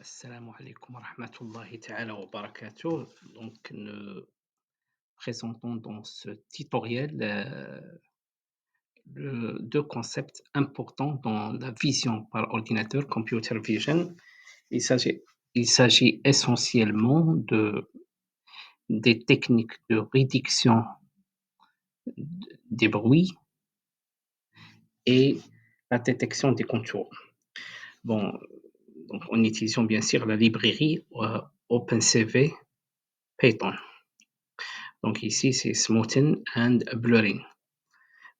Assalamu alaikum wa rahmatullahi ta'ala wa barakatuh. Donc, nous présentons dans ce tutoriel deux concepts importants dans la vision par ordinateur, computer vision. Il s'agit, il s'agit essentiellement des techniques de réduction des bruits et la détection des contours. Bon, donc en utilisant bien sûr la librairie OpenCV Python. Donc ici, c'est smoothing and blurring.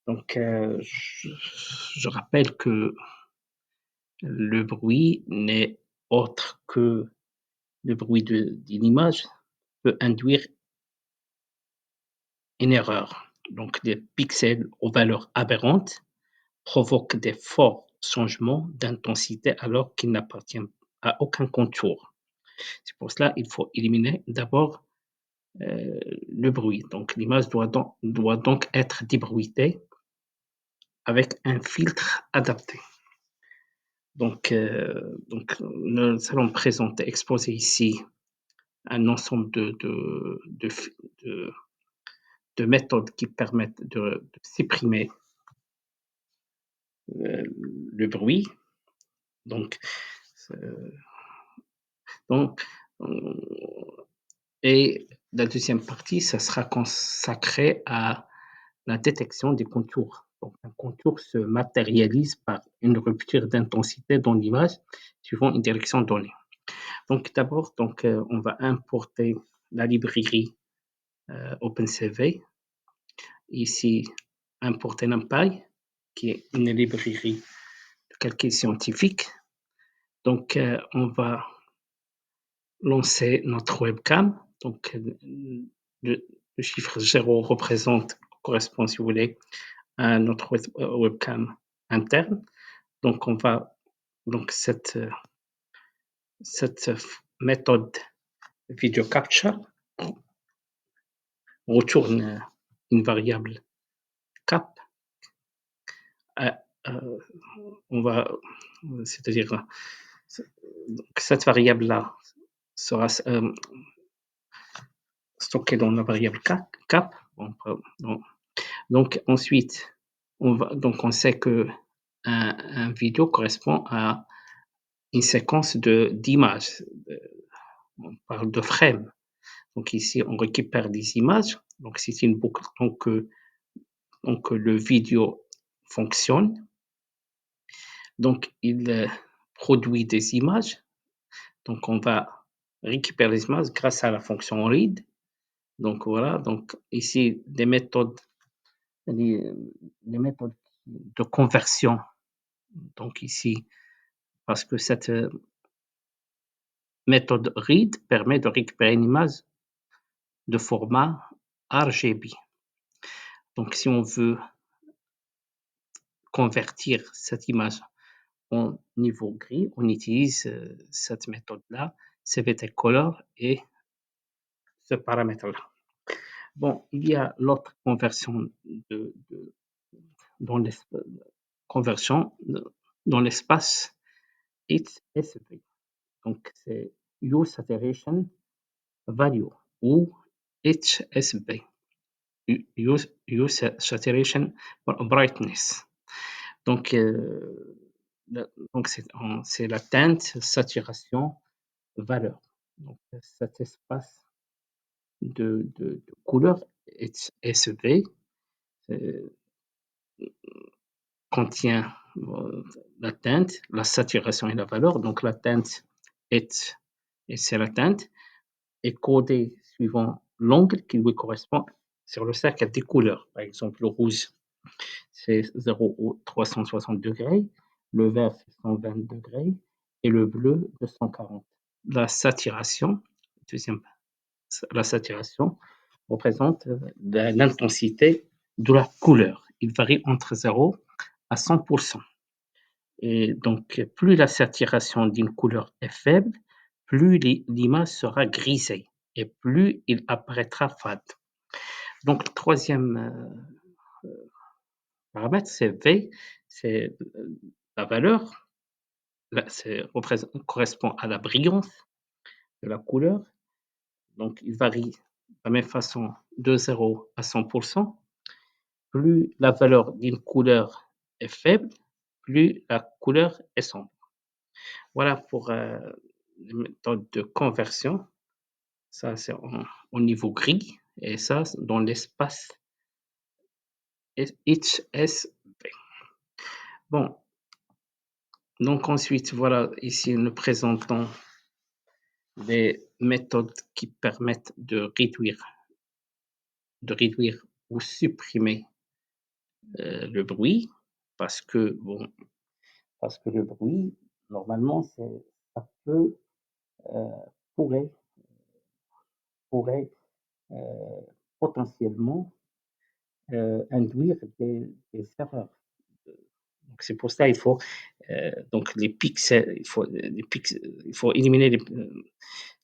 Donc, je rappelle que le bruit n'est autre que le bruit d'une image peut induire une erreur. Donc, des pixels aux valeurs aberrantes provoquent des forts changements d'intensité alors qu'ils n'appartiennent à aucun contour. C'est pour cela qu'il faut éliminer d'abord le bruit. Donc, l'image doit donc être débruitée avec un filtre adapté. Donc, nous allons présenter, exposer ici un ensemble de, de méthodes qui permettent de supprimer le bruit. Donc, euh, donc, et la deuxième partie, ça sera consacré à la détection des contours. Donc, un contour se matérialise par une rupture d'intensité dans l'image suivant une direction donnée. Donc, d'abord, on va importer la librairie OpenCV. Ici, importer NumPy, qui est une librairie de calcul scientifique. Donc, on va lancer notre webcam. Donc, le chiffre 0 correspond, si vous voulez, à notre webcam interne. Donc, cette méthode video capture retourne une variable cap. Euh, euh, on va, c'est-à-dire, cette variable-là sera stockée dans la variable cap. Donc ensuite, on sait que un vidéo correspond à une séquence d'images. On parle de frames. Donc ici, on récupère des images. Donc c'est une boucle. Donc le vidéo fonctionne. Donc il produit des images. Donc on va récupérer les images grâce à la fonction read. Donc voilà. Donc ici, les méthodes de conversion. Donc ici, parce que cette méthode read permet de récupérer une image de format RGB. Donc si on veut convertir cette image en niveau gris, on utilise cette méthode-là, CVT Color et ce paramètre-là. Bon, il y a l'autre conversion dans l'espace, conversion dans l'espace HSV. Donc, c'est Hue Saturation Value ou HSV. Hue Saturation Brightness. Donc, c'est la teinte, saturation, valeur. Donc, cet espace de couleur HSV contient la teinte, la saturation et la valeur. Donc, la teinte est, et c'est la teinte, est codée suivant l'angle qui lui correspond sur le cercle des couleurs. Par exemple, le rouge, c'est 0 ou 360 degrés, le vert, c'est 120 degrés, et le bleu, 240. La saturation, deuxième, la saturation représente l'intensité de la couleur. Il varie entre 0 à 100%. Et donc, plus la saturation d'une couleur est faible, plus l'image sera grisée et plus il apparaîtra fade. Donc, le troisième paramètre, c'est V, c'est la valeur. là, correspond à la brillance de la couleur. Donc, il varie de la même façon de 0 à 100%. Plus la valeur d'une couleur est faible, plus la couleur est sombre. Voilà pour les méthodes de conversion. Ça, c'est au niveau gris. Et ça, dans l'espace HSV. Bon, donc ensuite, voilà, ici, nous présentons des méthodes qui permettent de réduire ou supprimer le bruit, parce que, bon, parce que le bruit, normalement, ça peut, euh, pourrait, pourrait potentiellement induire des erreurs. Donc, c'est pour ça qu'il faut donc les pixels, il faut éliminer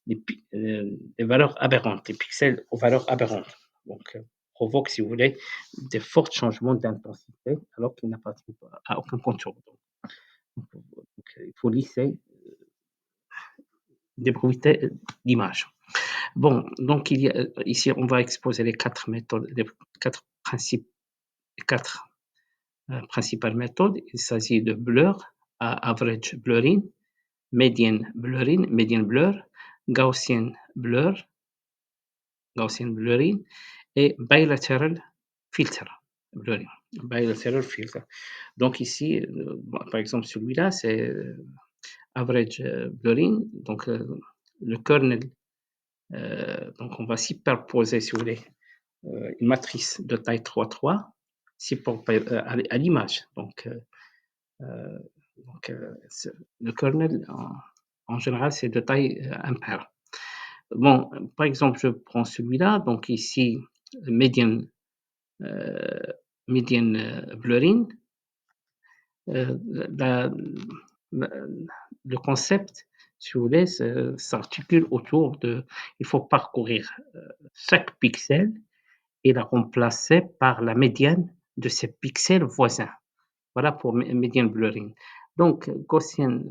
les valeurs aberrantes, les pixels aux valeurs aberrantes. Donc, provoque, si vous voulez, des forts changements d'intensité alors qu'il n'appartient à aucun contour. Donc, il faut lisser des bruités d'image. Bon, donc il y a, ici, on va exposer les quatre méthodes, les quatre principes, les quatre principales méthodes. Il s'agit de blur, average blurring, median blur, Gaussian blur, Gaussian blurring et bilateral filter blurring. Bilateral filter. Donc ici, par exemple, celui-là, c'est average blurring. Donc le kernel, donc on va superposer, si vous voulez, une matrice de taille 3,3 à l'image. Donc, le kernel, en général, c'est de taille impaire. Bon, par exemple, je prends celui-là. Donc ici, median, median blurring. La, la, le concept, si vous voulez, s'articule autour de, il faut parcourir chaque pixel et la remplacer par la médiane de ces pixels voisins. Voilà pour median blurring. Donc, Gaussian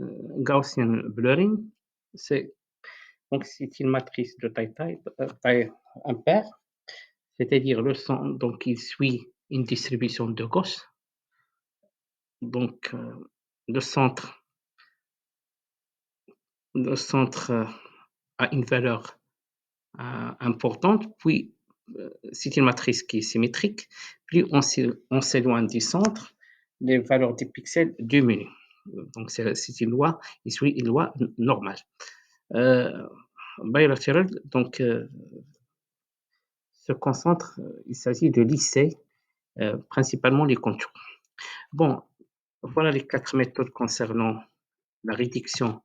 blurring, c'est une matrice de taille impaire, c'est-à-dire le son, donc il suit une distribution de Gauss. Donc, le centre a une valeur importante, puis c'est une matrice qui est symétrique, plus on s'éloigne du centre, les valeurs des pixels diminuent. Donc c'est une loi, il suit une loi normale. Bilateral, donc se concentre, il s'agit de lisser principalement les contours. Bon, voilà les quatre méthodes concernant la réduction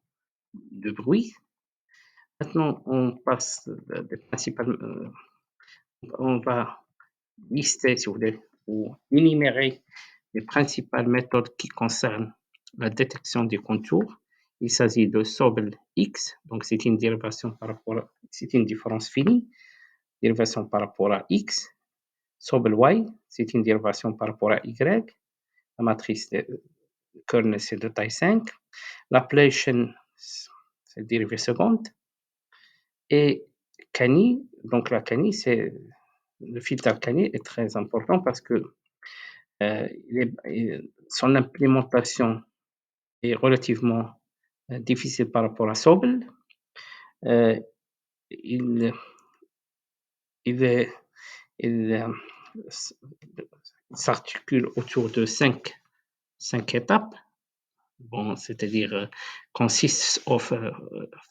de bruit. Maintenant, on passe des principales, on va lister, si vous voulez, ou énumérer les principales méthodes qui concernent la détection des contours. Il s'agit de Sobel X, donc c'est une dérivation par rapport à, c'est une différence finie, dérivation par rapport à X. Sobel Y, c'est une dérivation par rapport à Y. La matrice de kernel, c'est de taille 5. L'ablation, c'est dérivée seconde. Et Cani, donc la Cani, c'est le filtre Cani est très important parce que son implémentation est relativement difficile par rapport à Sobel. Il, s'articule autour de cinq étapes. Bon, c'est-à-dire consists of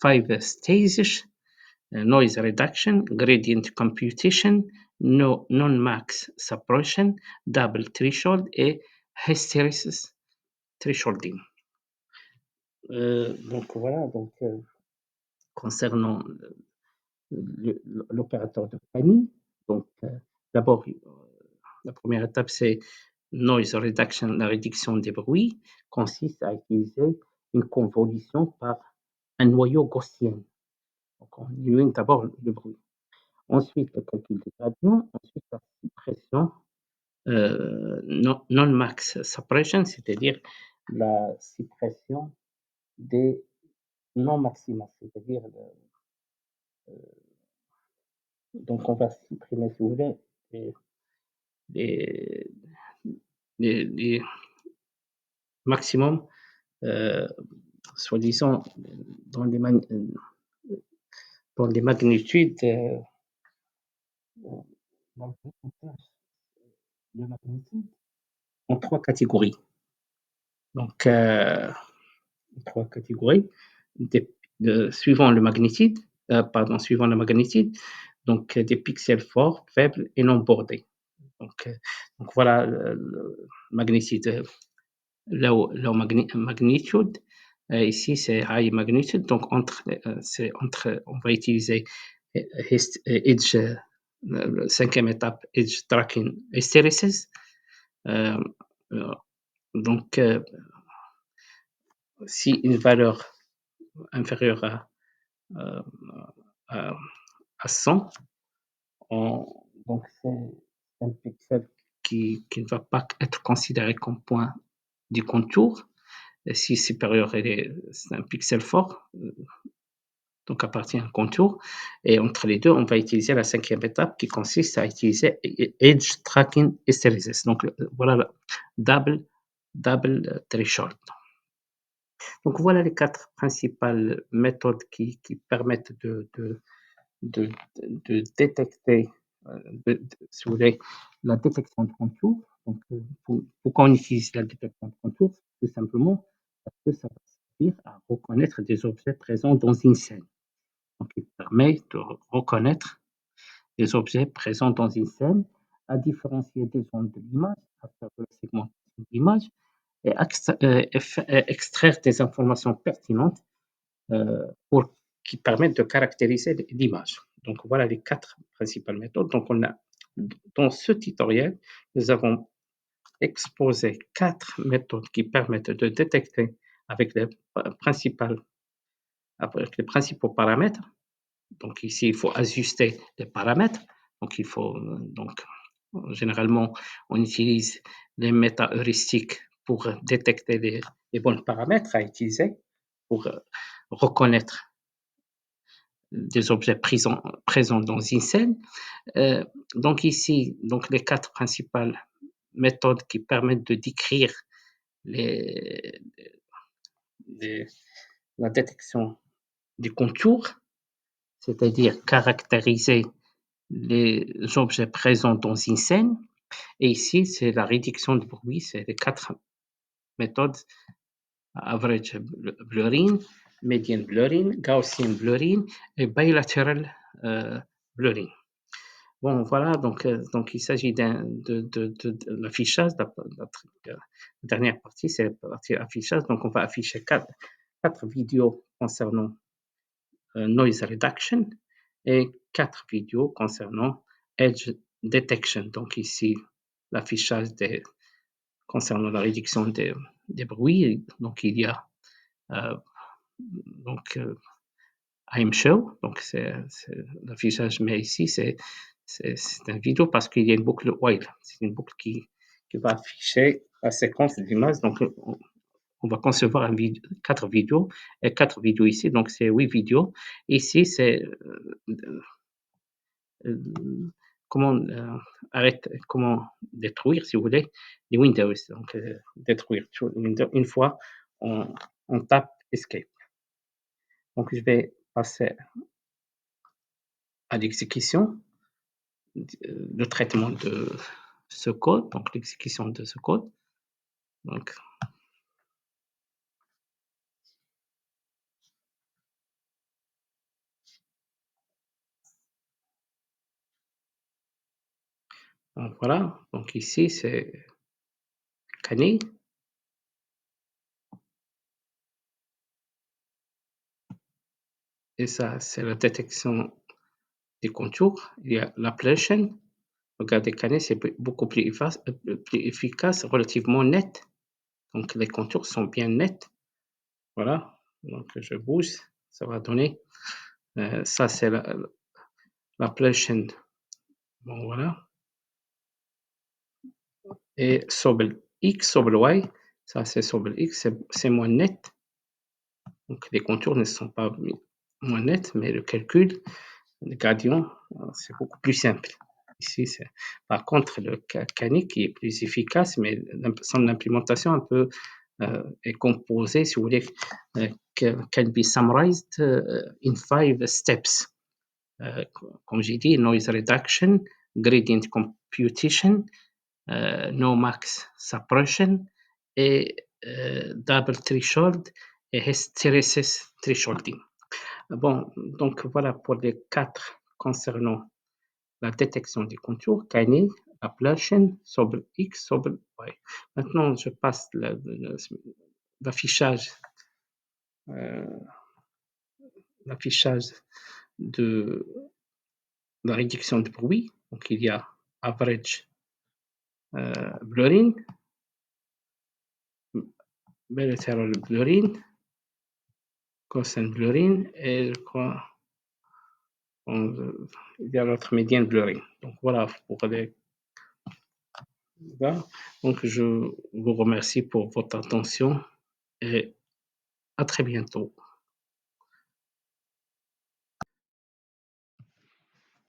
5 stages: noise reduction, gradient computation, non-max suppression, double threshold et hysteresis thresholding. Donc voilà, donc concernant l'opérateur de Cani, donc d'abord la première étape c'est noise reduction, la réduction des bruits consiste à utiliser une convolution par un noyau gaussien. Donc on élimine d'abord le bruit. Ensuite, le calcul des gradients, ensuite la suppression non-max suppression, c'est-à-dire la suppression des non-maxima, c'est-à-dire, donc on va supprimer, si vous voulez, les, les, les maximums, soi-disant, dans les, dans les magnitudes, dans le magnitude, en trois catégories. Donc, trois catégories, suivant le magnitude, suivant la magnitude, donc des pixels forts, faibles et non bordés. Donc voilà le magnitude, low magnitude. Ici, c'est high magnitude. Donc, on va utiliser Edge, la cinquième étape, Edge Tracking Hysteresis. Donc, si une valeur inférieure à 100, donc c'est un pixel qui ne va pas être considéré comme point du contour. Et si supérieur, c'est un pixel fort, donc appartient à un contour. Et entre les deux, on va utiliser la cinquième étape qui consiste à utiliser Edge Tracking Hysteresis. Donc voilà le double threshold. Donc voilà les quatre principales méthodes qui permettent de détecter, si vous voulez, la détection de contours. Donc, pourquoi on utilise la détection de contours? Tout simplement parce que ça va servir à reconnaître des objets présents dans une scène. Donc, il permet de reconnaître des objets présents dans une scène, à différencier des zones de l'image à travers la segmentation de l'image et extraire des informations pertinentes qui permettent de caractériser l'image. Donc voilà les quatre principales méthodes. Donc dans ce tutoriel, nous avons exposé quatre méthodes qui permettent de détecter avec les principaux paramètres. Donc ici, il faut ajuster les paramètres. Donc généralement, on utilise les méta-heuristiques pour détecter les bons paramètres à utiliser pour reconnaître des objets présents dans une scène. Donc ici, donc les quatre principales méthodes qui permettent de décrire la détection des contours, c'est-à-dire caractériser les objets présents dans une scène. Et ici, c'est la réduction de bruit, c'est les quatre méthodes: average blurring, median blurring, Gaussian blurring et bilateral blurring. Bon, voilà, donc il s'agit de l'affichage. La dernière partie, c'est la partie affichage. Donc, on va afficher quatre vidéos concernant noise reduction et quatre vidéos concernant edge detection. Donc, ici, l'affichage concernant la réduction des bruits. Donc, il y a I'm show, donc c'est l'affichage, mais ici, c'est une vidéo parce qu'il y a une boucle while. C'est une boucle qui va afficher la séquence d'images. Donc, on va concevoir quatre vidéos et quatre vidéos ici. Donc, c'est 8 vidéos. Ici, c'est comment détruire, si vous voulez, les Windows. Donc, détruire Windows une fois on tape Escape. Donc, je vais passer à l'exécution, le traitement de ce code, donc l'exécution de ce code. Donc, voilà, donc ici c'est Kani. Et ça, c'est la détection des contours. Il y a l'ablation. Regardez, Kani, c'est beaucoup plus efficace, relativement net. Donc, les contours sont bien nets. Voilà. Donc, je bouge. Ça va donner. Ça, c'est l'ablation. Bon, voilà. Et Sobel X, Sobel Y. Ça, c'est Sobel X. C'est moins net. Donc les contours ne sont pas moins nets, mais le calcul, le gradient, c'est beaucoup plus simple. Ici, par contre, le Kani qui est plus efficace, mais son implémentation un peu est composée, si vous voulez, can be summarized in 5 steps. Comme j'ai dit, noise reduction, gradient computation, no max suppression et double threshold et hysteresis thresholding. Bon, donc voilà pour les 4 concernant la détection des contours, Kani, ablation, sobre X, sobre Y. Maintenant, je passe l'affichage de la réduction de bruit. Donc, il y a average blurring, bilateral blurring, constant blurring et il y a l'autre median blurring. Donc voilà pour les. Donc je vous remercie pour votre attention et à très bientôt.